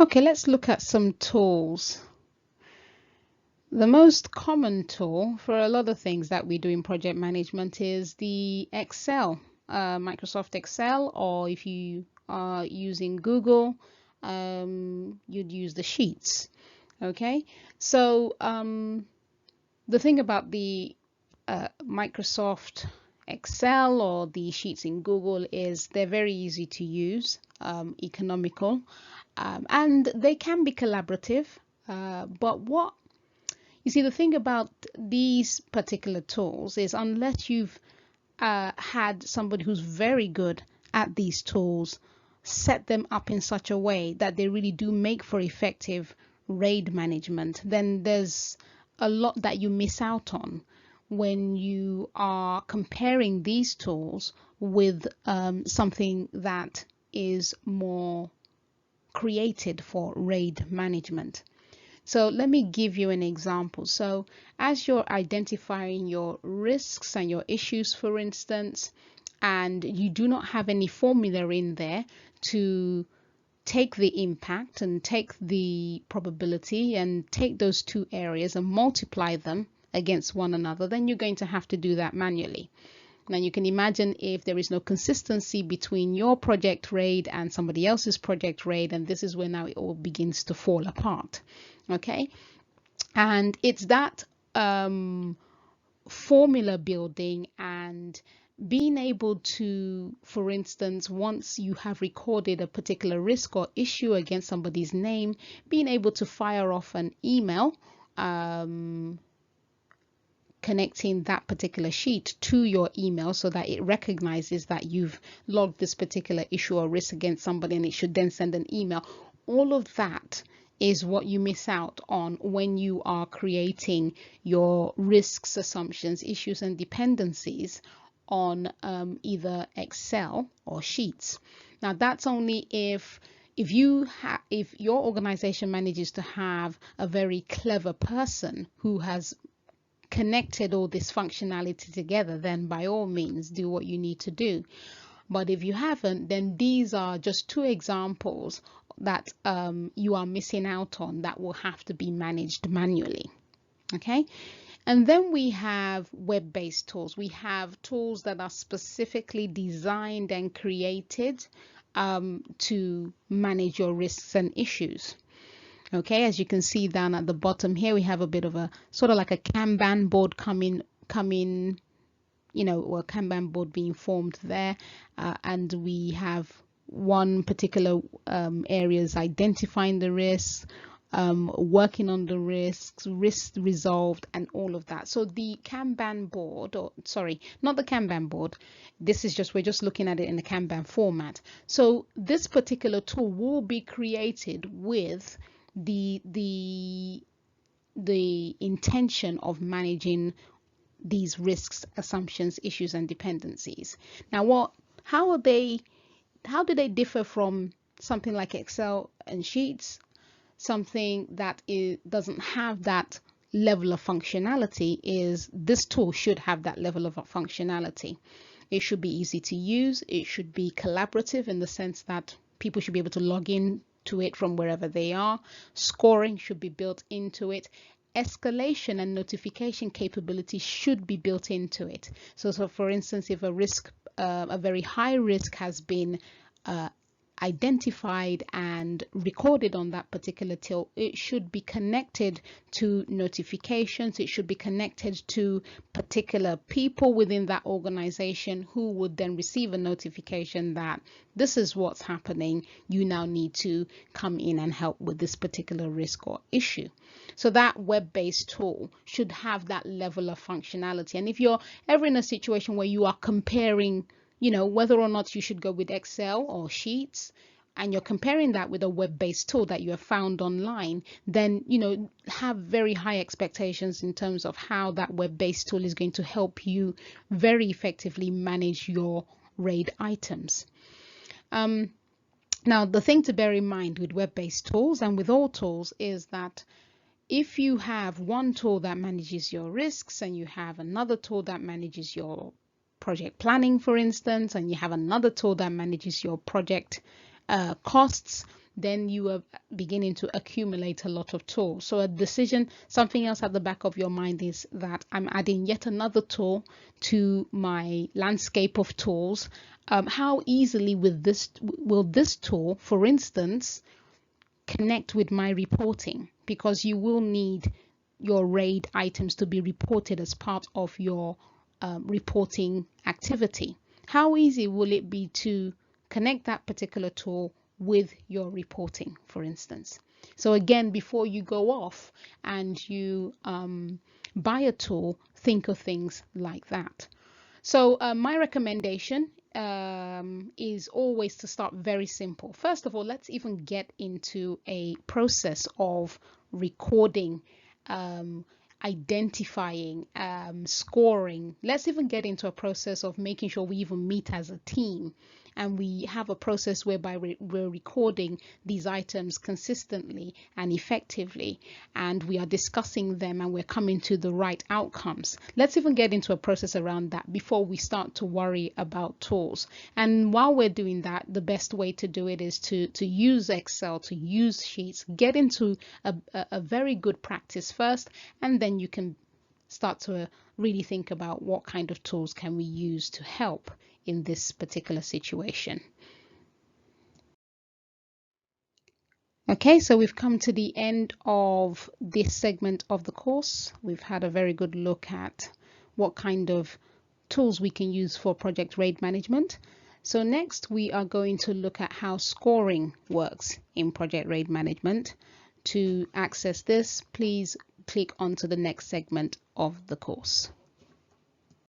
Okay, let's look at some tools. The most common tool for a lot of things that we do in project management is the Excel, Microsoft Excel, or if you are using Google, you'd use the Sheets. Okay, so the thing about the Microsoft Excel or the Sheets in Google is they're very easy to use, economical, and they can be collaborative. But what you see, the thing about these particular tools is unless you've had somebody who's very good at these tools set them up in such a way that they really do make for effective RAID management, then there's a lot that you miss out on when you are comparing these tools with something that is more created for RAID management. So let me give you an example. So as you're identifying your risks and your issues, for instance, and you do not have any formula in there to take the impact and take the probability and take those two areas and multiply them against one another, then you're going to have to do that manually. Now you can imagine if there is no consistency between your project RAID and somebody else's project RAID, and this is where now it all begins to fall apart. Okay, and it's that formula building and being able to, for instance, once you have recorded a particular risk or issue against somebody's name, being able to fire off an email connecting that particular sheet to your email so that it recognizes that you've logged this particular issue or risk against somebody, and it should then send an email. All of that is what you miss out on when you are creating your risks, assumptions, issues, and dependencies on either Excel or Sheets. Now that's only if your organization manages to have a very clever person who has connected all this functionality together, then by all means do what you need to do. But if you haven't, then these are just two examples that you are missing out on that will have to be managed manually. Okay, and then we have web-based tools. We have tools that are specifically designed and created to manage your risks and issues. Okay, as you can see down at the bottom here, we have a bit of a sort of like a Kanban board coming, or a Kanban board being formed there, and we have one particular areas identifying the risks, working on the risks, risk resolved, and all of that. So the Kanban board, or sorry, not the Kanban board, this is just, we're just looking at it in the Kanban format. So this particular tool will be created with the intention of managing these risks, assumptions, issues, and dependencies. Now, how do they differ from something like Excel and Sheets? Something that doesn't have that level of functionality is this tool should have that level of functionality. It should be easy to use. It should be collaborative in the sense that people should be able to log in to it from wherever they are. Scoring should be built into it. Escalation and notification capability should be built into it. So for instance, if a very high risk has been identified and recorded on that particular till, it should be connected to notifications. It should be connected to particular people within that organization who would then receive a notification that this is what's happening. You now need to come in and help with this particular risk or issue. So that web-based tool should have that level of functionality. And if you're ever in a situation where you are comparing, whether or not you should go with Excel or Sheets, and you're comparing that with a web-based tool that you have found online, then, have very high expectations in terms of how that web-based tool is going to help you very effectively manage your RAID items. Now, the thing to bear in mind with web-based tools and with all tools is that if you have one tool that manages your risks and you have another tool that manages your project planning, for instance, and you have another tool that manages your project costs, then you are beginning to accumulate a lot of tools. So a decision, something else at the back of your mind is that I'm adding yet another tool to my landscape of tools. How easily will this tool, for instance, connect with my reporting? Because you will need your RAID items to be reported as part of your reporting activity. How easy will it be to connect that particular tool with your reporting, for instance? So again, before you go off and you buy a tool, think of things like that. So my recommendation is always to start very simple. First of all, let's even get into a process of recording, identifying, scoring. Let's even get into a process of making sure we even meet as a team, and we have a process whereby we're recording these items consistently and effectively, and we are discussing them and we're coming to the right outcomes. Let's even get into a process around that before we start to worry about tools. And while we're doing that, the best way to do it is to use Excel, to use Sheets. Get into a very good practice first, and then you can start to really think about what kind of tools can we use to help in this particular situation. Okay, so we've come to the end of this segment of the course. We've had a very good look at what kind of tools we can use for project RAID management. So next we are going to look at how scoring works in project RAID management. To access this, please click onto the next segment of the course.